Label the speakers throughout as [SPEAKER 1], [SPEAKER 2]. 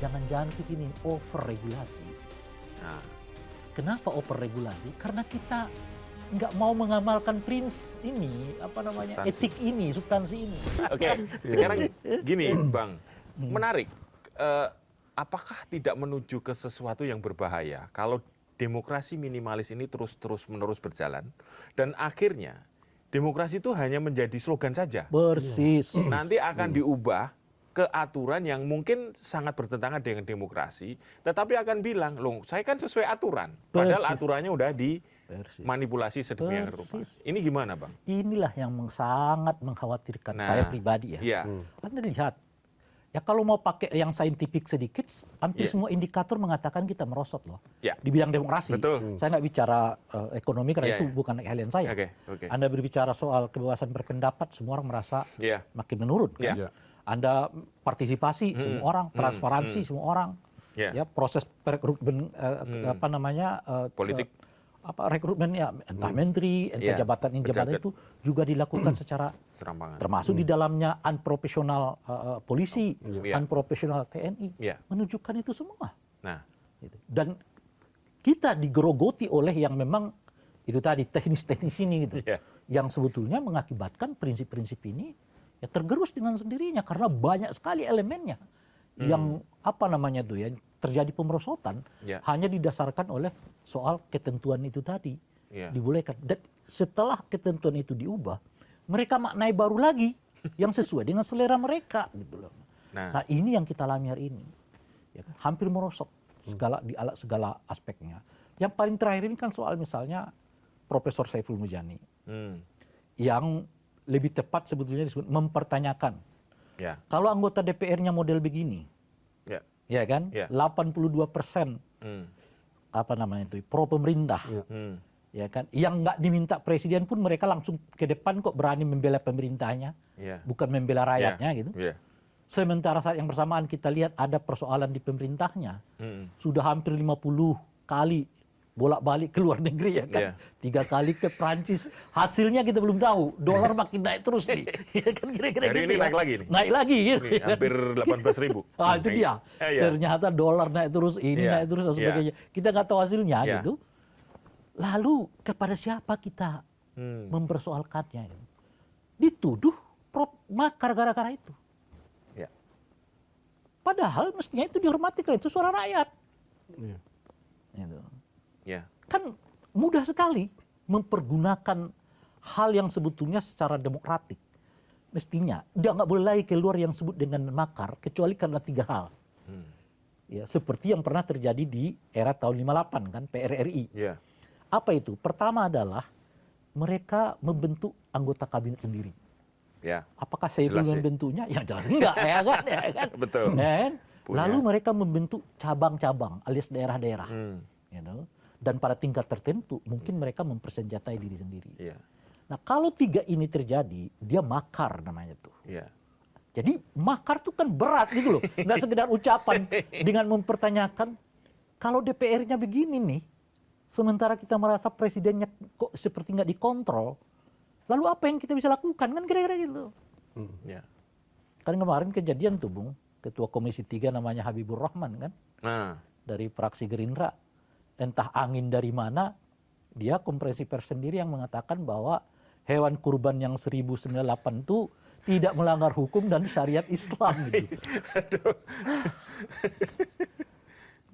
[SPEAKER 1] jangan-jangan kita ini over regulasi.
[SPEAKER 2] Nah,
[SPEAKER 1] Kenapa over regulasi? Karena kita nggak mau mengamalkan
[SPEAKER 2] Substansi.
[SPEAKER 1] etik ini, substansi ini.
[SPEAKER 2] oke, sekarang gini, Bang, menarik. Apakah tidak menuju ke sesuatu yang berbahaya kalau demokrasi minimalis ini terus-menerus berjalan dan akhirnya demokrasi itu hanya menjadi slogan saja.
[SPEAKER 1] Persis.
[SPEAKER 2] Nanti akan diubah ke aturan yang mungkin sangat bertentangan dengan demokrasi, tetapi akan bilang, loh, saya kan sesuai aturan. Padahal
[SPEAKER 1] Persis.
[SPEAKER 2] aturannya udah
[SPEAKER 1] Persis.
[SPEAKER 2] dimanipulasi sedemikian rupa.
[SPEAKER 1] Persis.
[SPEAKER 2] Ini gimana, Bang?
[SPEAKER 1] Inilah yang sangat mengkhawatirkan
[SPEAKER 2] Nah,
[SPEAKER 1] saya pribadi ya.
[SPEAKER 2] Iya.
[SPEAKER 1] Anda lihat, ya kalau mau pakai yang saintifik sedikit, hampir
[SPEAKER 2] Iya.
[SPEAKER 1] semua indikator mengatakan kita merosot loh.
[SPEAKER 2] Ya.
[SPEAKER 1] Di bidang demokrasi.
[SPEAKER 2] Betul.
[SPEAKER 1] Saya nggak bicara ekonomi karena
[SPEAKER 2] Iya,
[SPEAKER 1] itu
[SPEAKER 2] iya.
[SPEAKER 1] bukan keahlian saya.
[SPEAKER 2] Oke.
[SPEAKER 1] Anda berbicara soal kebebasan berpendapat, semua orang merasa
[SPEAKER 2] Iya.
[SPEAKER 1] makin menurun. Kan?
[SPEAKER 2] Iya.
[SPEAKER 1] Anda partisipasi semua orang, transparansi semua orang.
[SPEAKER 2] Iya.
[SPEAKER 1] Ya, proses rekrutmen
[SPEAKER 2] Politik.
[SPEAKER 1] rekrutmen ya entah menteri, entah
[SPEAKER 2] Iya,
[SPEAKER 1] jabatan
[SPEAKER 2] pejabat.
[SPEAKER 1] itu juga dilakukan secara
[SPEAKER 2] Serampangan.
[SPEAKER 1] termasuk di dalamnya unprofesional polisi,
[SPEAKER 2] Iya.
[SPEAKER 1] unprofesional TNI,
[SPEAKER 2] Iya.
[SPEAKER 1] menunjukkan itu semua.
[SPEAKER 2] Nah,
[SPEAKER 1] Gitu. Dan kita digerogoti oleh yang memang itu tadi teknis-teknis ini gitu,
[SPEAKER 2] Iya.
[SPEAKER 1] yang sebetulnya mengakibatkan prinsip-prinsip ini ya tergerus dengan sendirinya karena banyak sekali elemennya yang terjadi pemerosotan
[SPEAKER 2] Iya.
[SPEAKER 1] hanya didasarkan oleh soal ketentuan itu tadi
[SPEAKER 2] Iya.
[SPEAKER 1] dibolehkan. Dan setelah ketentuan itu diubah, mereka maknai baru lagi yang sesuai dengan selera mereka gitu loh.
[SPEAKER 2] Nah.
[SPEAKER 1] Nah, ini yang kita alami hari ini. Ya kan? Hampir merosot segala aspeknya. Yang paling terakhir ini kan soal misalnya Profesor Saiful Mujani yang lebih tepat sebetulnya disebut mempertanyakan.
[SPEAKER 2] Ya.
[SPEAKER 1] Kalau anggota DPR-nya model begini,
[SPEAKER 2] Ya.
[SPEAKER 1] ya kan,
[SPEAKER 2] Ya.
[SPEAKER 1] 82%
[SPEAKER 2] Hmm.
[SPEAKER 1] pro pemerintah,
[SPEAKER 2] Hmm.
[SPEAKER 1] ya kan, yang nggak diminta presiden pun mereka langsung ke depan kok berani membela pemerintahnya,
[SPEAKER 2] Ya.
[SPEAKER 1] bukan membela rakyatnya gitu.
[SPEAKER 2] Ya.
[SPEAKER 1] Sementara saat yang bersamaan kita lihat ada persoalan di pemerintahnya,
[SPEAKER 2] Hmm.
[SPEAKER 1] sudah hampir 50 kali bolak-balik ke luar negeri ya kan.
[SPEAKER 2] Iya.
[SPEAKER 1] 3 kali ke Prancis. Hasilnya kita belum tahu. Dolar makin naik terus nih. Ya kan kira-kira
[SPEAKER 2] Hari
[SPEAKER 1] gitu
[SPEAKER 2] ini
[SPEAKER 1] ya.
[SPEAKER 2] naik lagi nih.
[SPEAKER 1] Naik lagi gitu.
[SPEAKER 2] Ini hampir 18.000.
[SPEAKER 1] Ah, itu dia.
[SPEAKER 2] Iya.
[SPEAKER 1] Ternyata dolar naik terus, ini
[SPEAKER 2] Iya.
[SPEAKER 1] naik terus dan
[SPEAKER 2] Iya.
[SPEAKER 1] sebagainya. Kita nggak tahu hasilnya
[SPEAKER 2] Iya.
[SPEAKER 1] gitu. Lalu kepada siapa kita
[SPEAKER 2] Hmm.
[SPEAKER 1] mempersoalkannya? Gitu. Dituduh makar gara-gara itu.
[SPEAKER 2] Ya.
[SPEAKER 1] Padahal mestinya itu dihormati karena itu suara rakyat. Gitu.
[SPEAKER 2] Ya.
[SPEAKER 1] Kan mudah sekali mempergunakan hal yang sebetulnya secara demokratik. Mestinya dia nggak boleh lagi keluar yang sebut dengan makar kecuali karena 3 hal. Ya, seperti yang pernah terjadi di era tahun 58 kan PRRI.
[SPEAKER 2] Ya.
[SPEAKER 1] Apa itu? Pertama adalah mereka membentuk anggota kabinet sendiri.
[SPEAKER 2] Ya.
[SPEAKER 1] Apakah saya
[SPEAKER 2] Jelas
[SPEAKER 1] belum
[SPEAKER 2] sih.
[SPEAKER 1] membentuknya? Ya jelas enggak ya kan? Ya kan?
[SPEAKER 2] Betul.
[SPEAKER 1] Ya kan?
[SPEAKER 2] Punya.
[SPEAKER 1] Lalu mereka membentuk cabang-cabang alias daerah-daerah. Gitu. Dan pada tingkat tertentu mungkin mereka mempersenjatai diri sendiri.
[SPEAKER 2] Iya.
[SPEAKER 1] Nah kalau 3 ini terjadi, dia makar namanya tuh.
[SPEAKER 2] Iya.
[SPEAKER 1] Jadi makar tuh kan berat gitu loh. Nggak sekedar ucapan dengan mempertanyakan kalau DPR-nya begini nih, sementara kita merasa presidennya kok seperti nggak dikontrol, lalu apa yang kita bisa lakukan kan kira-kira gitu.
[SPEAKER 2] Ya.
[SPEAKER 1] Kan kemarin kejadian tuh Bung, Ketua Komisi 3 namanya Habibur Rahman kan,
[SPEAKER 2] Nah.
[SPEAKER 1] dari fraksi Gerindra. Entah angin dari mana, dia konferensi pers sendiri yang mengatakan bahwa hewan kurban yang 1098 itu tidak melanggar hukum dan syariat Islam gitu.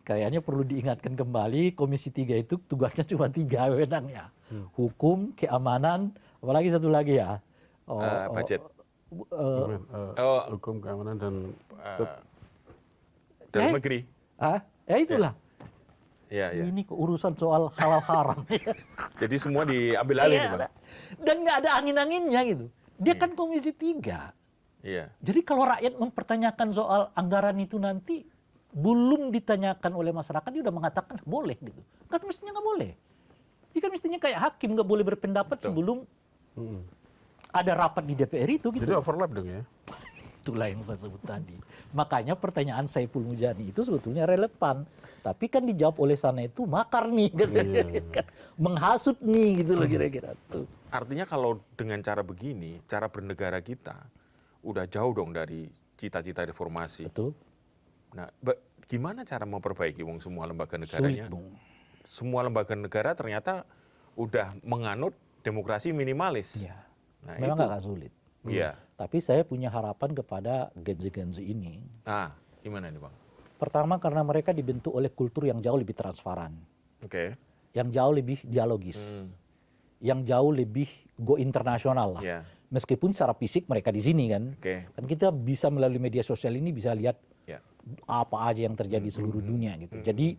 [SPEAKER 1] Kayaknya perlu diingatkan kembali Komisi 3 itu tugasnya cuma 3 wewenangnya. Hukum, keamanan, apalagi satu lagi ya.
[SPEAKER 2] Budget.
[SPEAKER 3] Hukum, keamanan, dan
[SPEAKER 2] Dalam negeri.
[SPEAKER 1] Ya itulah.
[SPEAKER 2] Ya, ya.
[SPEAKER 1] Ini urusan soal halal haram.
[SPEAKER 2] Jadi semua diambil alih nih, Bang.
[SPEAKER 1] Dan nggak ada angin-anginnya gitu. Dia kan Komisi 3.
[SPEAKER 2] Iya.
[SPEAKER 1] Jadi kalau rakyat mempertanyakan soal anggaran itu nanti belum ditanyakan oleh masyarakat, dia udah mengatakan boleh gitu. Kan mestinya nggak boleh. Dia kan mestinya kayak hakim nggak boleh berpendapat sebelum ada rapat di DPR itu gitu.
[SPEAKER 3] Jadi overlap dong ya.
[SPEAKER 1] Itulah yang saya sebut tadi. Makanya pertanyaan Saiful Mujani itu sebetulnya relevan. Tapi kan dijawab oleh sana itu makar nih. Kan. Menghasut nih gitu loh kira-kira tuh.
[SPEAKER 2] Artinya kalau dengan cara begini, cara bernegara kita udah jauh dong dari cita-cita reformasi.
[SPEAKER 1] Betul.
[SPEAKER 2] Nah, gimana cara memperbaiki wong semua lembaga
[SPEAKER 1] Sulit,
[SPEAKER 2] negaranya?
[SPEAKER 1] Bung.
[SPEAKER 2] Semua lembaga negara ternyata udah menganut demokrasi minimalis.
[SPEAKER 1] Iya.
[SPEAKER 2] Nah,
[SPEAKER 1] Memang
[SPEAKER 2] itu.
[SPEAKER 1] agak sulit.
[SPEAKER 2] Iya.
[SPEAKER 1] Tapi saya punya harapan kepada Gen Z ini.
[SPEAKER 2] Nah, gimana nih Bang?
[SPEAKER 1] Pertama karena mereka dibentuk oleh kultur yang jauh lebih transparan,
[SPEAKER 2] Oke.
[SPEAKER 1] yang jauh lebih dialogis, yang jauh lebih go internasional lah.
[SPEAKER 2] Iya.
[SPEAKER 1] Meskipun secara fisik mereka di sini kan,
[SPEAKER 2] Oke.
[SPEAKER 1] kan kita bisa melalui media sosial ini bisa lihat
[SPEAKER 2] Ya.
[SPEAKER 1] apa aja yang terjadi di seluruh dunia gitu. Jadi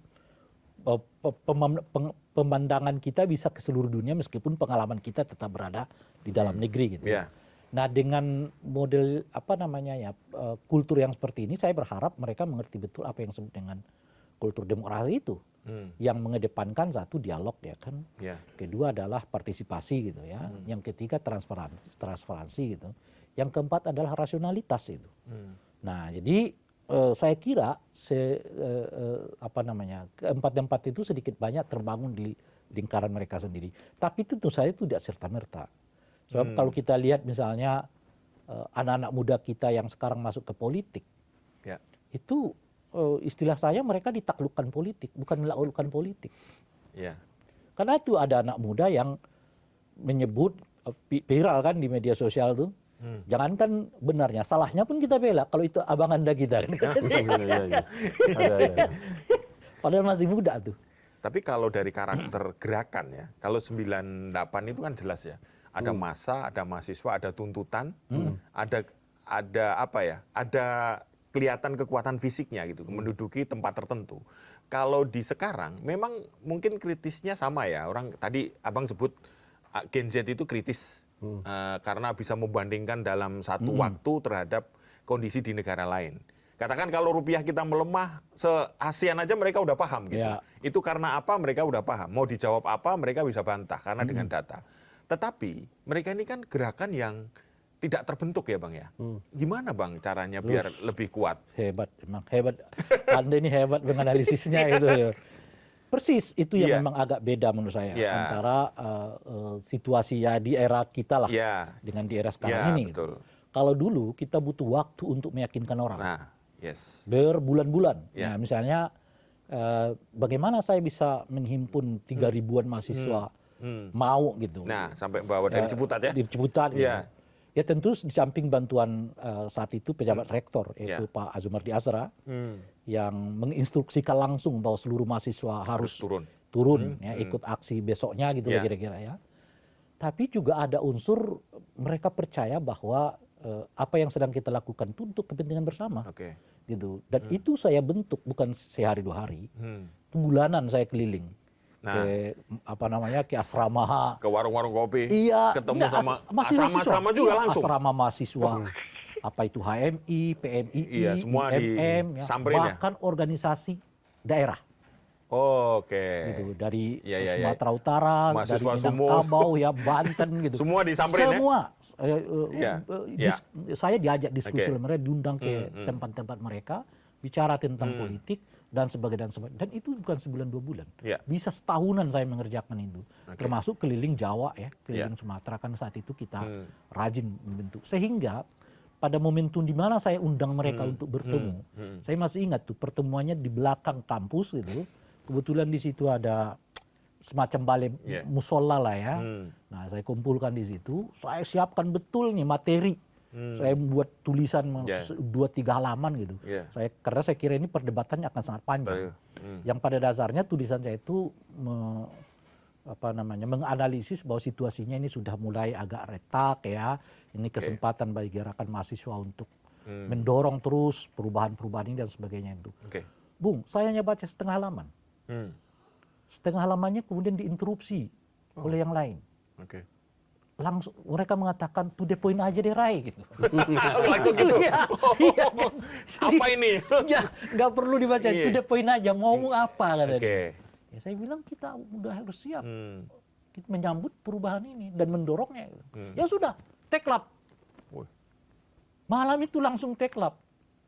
[SPEAKER 1] pemandangan kita bisa ke seluruh dunia meskipun pengalaman kita tetap berada di dalam negeri gitu.
[SPEAKER 2] Iya.
[SPEAKER 1] Nah dengan model kultur yang seperti ini saya berharap mereka mengerti betul apa yang disebut dengan kultur demokrasi itu, yang mengedepankan satu dialog ya kan,
[SPEAKER 2] Iya.
[SPEAKER 1] kedua adalah partisipasi gitu ya, yang ketiga transparansi gitu, yang keempat adalah rasionalitas itu. Nah jadi saya kira keempat itu sedikit banyak terbangun di lingkaran mereka sendiri. Tapi tentu saja itu tidak serta-merta. Sebab kalau kita lihat misalnya anak-anak muda kita yang sekarang masuk ke politik,
[SPEAKER 2] Ya.
[SPEAKER 1] itu istilah saya mereka ditaklukkan politik, bukan melakukan politik.
[SPEAKER 2] Iya.
[SPEAKER 1] Karena itu ada anak muda yang menyebut, viral kan di media sosial tuh, jangankan benarnya, salahnya pun kita bela kalau itu abang anda kita.
[SPEAKER 3] Iya. Ada.
[SPEAKER 1] Padahal masih muda tuh.
[SPEAKER 2] Tapi kalau dari karakter gerakan ya, kalau 98 itu kan jelas ya. Ada massa, ada mahasiswa, ada tuntutan, ada apa ya? Ada kelihatan kekuatan fisiknya gitu, menduduki tempat tertentu. Kalau di sekarang memang mungkin kritisnya sama ya. Orang tadi Abang sebut Gen Z itu kritis. Karena bisa membandingkan dalam satu waktu terhadap kondisi di negara lain. Katakan kalau rupiah kita melemah, se-ASEAN aja mereka udah paham gitu.
[SPEAKER 1] Ya.
[SPEAKER 2] Itu karena apa mereka udah paham. Mau dijawab apa mereka bisa bantah karena dengan data. Tetapi mereka ini kan gerakan yang tidak terbentuk ya Bang ya. Gimana Bang caranya biar lebih kuat?
[SPEAKER 1] Hebat, emang hebat. Anda ini hebat menganalisisnya gitu ya. Persis itu yang
[SPEAKER 2] Iya.
[SPEAKER 1] memang agak beda menurut saya
[SPEAKER 2] Iya.
[SPEAKER 1] antara situasi ya di era kita lah
[SPEAKER 2] Iya.
[SPEAKER 1] dengan di era sekarang
[SPEAKER 2] Iya,
[SPEAKER 1] ini.
[SPEAKER 2] betul.
[SPEAKER 1] Kalau dulu kita butuh waktu untuk meyakinkan orang
[SPEAKER 2] Nah, yes.
[SPEAKER 1] berbulan-bulan.
[SPEAKER 2] Iya.
[SPEAKER 1] Nah, misalnya bagaimana saya bisa menghimpun 3.000-an mahasiswa mau gitu.
[SPEAKER 2] Nah, sampai bawa dari Ciputat ya.
[SPEAKER 1] Di Ciputat gitu.
[SPEAKER 2] Iya.
[SPEAKER 1] Ya tentu di samping bantuan saat itu pejabat rektor yaitu
[SPEAKER 2] Ya.
[SPEAKER 1] Pak Azumardi Azra yang menginstruksikan langsung bahwa seluruh mahasiswa harus turun ya, ikut aksi besoknya gitu
[SPEAKER 2] Ya.
[SPEAKER 1] kira-kira ya. Tapi juga ada unsur mereka percaya bahwa apa yang sedang kita lakukan itu untuk kepentingan bersama
[SPEAKER 2] Oke.
[SPEAKER 1] gitu. Dan itu saya bentuk bukan sehari dua hari. Itu bulanan saya keliling ke ke asrama,
[SPEAKER 2] Ke warung-warung kopi.
[SPEAKER 1] iya,
[SPEAKER 2] Ketemu
[SPEAKER 1] enggak,
[SPEAKER 2] sama
[SPEAKER 1] mahasiswa.
[SPEAKER 2] asrama juga
[SPEAKER 1] Iya,
[SPEAKER 2] langsung.
[SPEAKER 1] asrama mahasiswa. Apa itu HMI, PMII,
[SPEAKER 2] Iya, semua
[SPEAKER 1] IMM, ya,
[SPEAKER 2] disamperin ya?
[SPEAKER 1] bahkan organisasi daerah
[SPEAKER 2] Oke.
[SPEAKER 1] gitu dari
[SPEAKER 2] Iya, iya, iya.
[SPEAKER 1] Sumatera Utara,
[SPEAKER 2] Mahasiswa
[SPEAKER 1] dari
[SPEAKER 2] Sumo.
[SPEAKER 1] Minangkabau ya, Banten gitu.
[SPEAKER 2] Semua disamperin ya?
[SPEAKER 1] Semua.
[SPEAKER 2] Iya, iya.
[SPEAKER 1] Saya diajak diskusi
[SPEAKER 2] Oke.
[SPEAKER 1] oleh mereka, diundang ke tempat-tempat mereka, bicara tentang politik dan sebagainya. Dan itu bukan sebulan 2 bulan.
[SPEAKER 2] Iya.
[SPEAKER 1] Bisa setahunan saya mengerjakan itu. Termasuk keliling Jawa ya, keliling
[SPEAKER 2] Iya.
[SPEAKER 1] Sumatera kan saat itu kita rajin membentuk. Sehingga pada momentum di mana saya undang mereka untuk bertemu, saya masih ingat tuh pertemuannya di belakang kampus gitu. Kebetulan di situ ada semacam balai
[SPEAKER 2] Iya.
[SPEAKER 1] musola lah ya. Nah saya kumpulkan di situ, saya siapkan betul nih materi. Saya membuat tulisan
[SPEAKER 2] Yeah.
[SPEAKER 1] 2-3 halaman gitu.
[SPEAKER 2] Yeah.
[SPEAKER 1] Karena saya kira ini perdebatannya akan sangat panjang. Yang pada dasarnya tulisan saya itu menganalisis bahwa situasinya ini sudah mulai agak retak ya. Ini kesempatan bagi gerakan mahasiswa untuk mendorong terus perubahan-perubahan ini dan sebagainya itu.
[SPEAKER 2] Oke.
[SPEAKER 1] Bung, saya hanya baca setengah halaman. Setengah halamannya kemudian diinterupsi oleh yang lain.
[SPEAKER 2] Oke.
[SPEAKER 1] Langsung mereka mengatakan to the point aja deh Rai gitu.
[SPEAKER 2] Langsung gitu.
[SPEAKER 1] Iya, iya.
[SPEAKER 2] Apa ini?
[SPEAKER 1] Ya, nggak perlu dibaca,
[SPEAKER 2] Iya.
[SPEAKER 1] to the point aja. Mau ngomong apa kata
[SPEAKER 2] Oke.
[SPEAKER 1] dia. Ya, saya bilang kita udah harus siap kita menyambut perubahan ini dan mendorongnya. Ya sudah, teklap.
[SPEAKER 2] Wih.
[SPEAKER 1] Malam itu langsung teklap.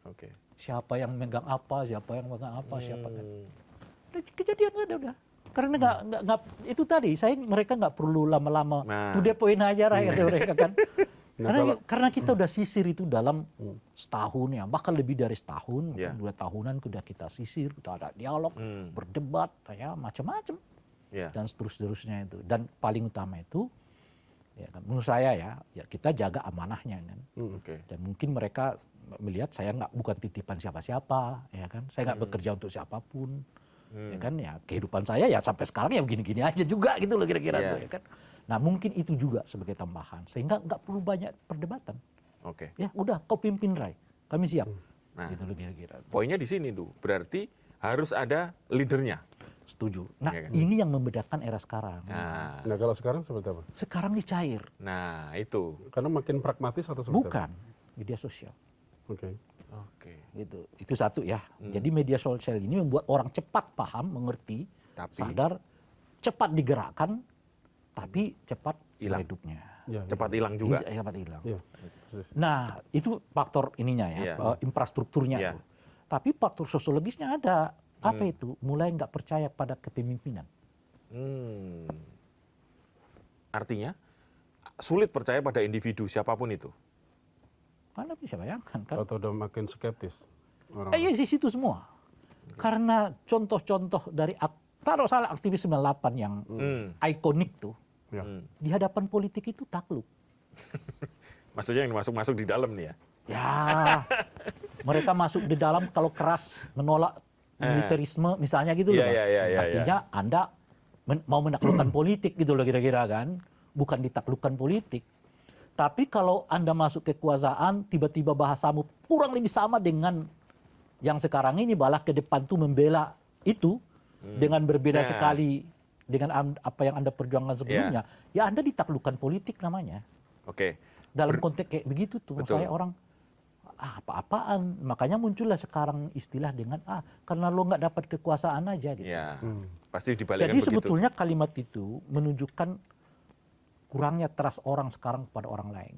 [SPEAKER 2] Oke.
[SPEAKER 1] Siapa yang megang apa, siapa yang megang apa, siapa kan. Kejadian ada udah. Karena nggak itu tadi mereka nggak perlu lama-lama
[SPEAKER 2] Nah.
[SPEAKER 1] to the point aja Rai kata mereka kan. Karena kita udah sisir itu dalam setahun ya, bahkan lebih dari setahun,
[SPEAKER 2] Ya.
[SPEAKER 1] 2 tahunan sudah kita sisir, kita ada dialog, berdebat, ya macam-macam,
[SPEAKER 2] Ya.
[SPEAKER 1] dan seterusnya itu. Dan paling utama itu, ya kan, menurut saya ya kita jaga amanahnya kan.
[SPEAKER 2] Oke.
[SPEAKER 1] Dan mungkin mereka melihat saya bukan titipan siapa-siapa, ya kan, saya nggak bekerja untuk siapapun, ya kan, ya kehidupan saya ya sampai sekarang ya begini-gini aja juga gitu loh kira-kira
[SPEAKER 2] Ya.
[SPEAKER 1] tuh, ya kan. Nah mungkin itu juga sebagai tambahan sehingga nggak perlu banyak perdebatan.
[SPEAKER 2] Oke.
[SPEAKER 1] Ya udah kau pimpin Rai, kami siap.
[SPEAKER 2] Nah.
[SPEAKER 1] Gitu loh kira-kira.
[SPEAKER 2] Poinnya di sini tuh, berarti harus ada leadernya.
[SPEAKER 1] Setuju. Nah
[SPEAKER 2] Iya kan?
[SPEAKER 1] ini yang membedakan era sekarang.
[SPEAKER 2] Nah,
[SPEAKER 3] Nah kalau sekarang seperti apa?
[SPEAKER 1] Sekarang ini cair,
[SPEAKER 2] nah itu.
[SPEAKER 3] Karena makin pragmatis atau seperti apa?
[SPEAKER 1] bukan media sosial.
[SPEAKER 3] Oke.
[SPEAKER 2] Oke.
[SPEAKER 1] Gitu. Itu satu ya. Jadi media sosial ini membuat orang cepat paham, mengerti,
[SPEAKER 2] Tapi-
[SPEAKER 1] sadar, cepat digerakkan, tapi cepat
[SPEAKER 2] Hilang.
[SPEAKER 1] hidupnya.
[SPEAKER 3] Ya,
[SPEAKER 2] Cepat hilang juga.
[SPEAKER 1] Iya, cepat hilang.
[SPEAKER 3] Iya. Persis.
[SPEAKER 1] Nah, itu faktor ininya ya,
[SPEAKER 2] Iya.
[SPEAKER 1] infrastrukturnya
[SPEAKER 2] Iya.
[SPEAKER 1] tuh. Tapi faktor sosiologisnya ada. Apa itu? Mulai nggak percaya pada kepemimpinan.
[SPEAKER 2] Artinya sulit percaya pada individu siapapun itu.
[SPEAKER 1] Anda bisa bayangkan kan?
[SPEAKER 3] Atau udah makin skeptis orang.
[SPEAKER 1] Iya di situ semua. Karena contoh-contoh dari taruh salah aktivis 98 yang ikonik tuh,
[SPEAKER 3] Ya.
[SPEAKER 1] di hadapan politik itu takluk.
[SPEAKER 2] Maksudnya yang masuk-masuk di dalam nih ya.
[SPEAKER 1] Ya, mereka masuk di dalam kalau keras menolak militerisme misalnya gitu loh.
[SPEAKER 2] Iya,
[SPEAKER 1] Bang.
[SPEAKER 2] iya, iya, iya,
[SPEAKER 1] Artinya Anda mau menaklukkan politik gitu loh kira-kira kan. Bukan ditaklukkan politik. Tapi kalau Anda masuk kekuasaan, tiba-tiba bahasamu kurang lebih sama dengan yang sekarang ini, malah ke depan tuh membela itu dengan berbeda
[SPEAKER 2] Nah.
[SPEAKER 1] sekali dengan apa yang Anda perjuangkan sebelumnya. Ya Anda ditaklukkan politik namanya.
[SPEAKER 2] Oke.
[SPEAKER 1] Dalam konteks kayak begitu tuh,
[SPEAKER 2] Betul.
[SPEAKER 1] saya orang apa-apaan. Makanya muncullah sekarang istilah dengan karena lo nggak dapat kekuasaan aja gitu.
[SPEAKER 2] Ya. Pasti dibalikkan
[SPEAKER 1] Jadi
[SPEAKER 2] begitu.
[SPEAKER 1] sebetulnya kalimat itu menunjukkan kurangnya trust orang sekarang kepada orang lain.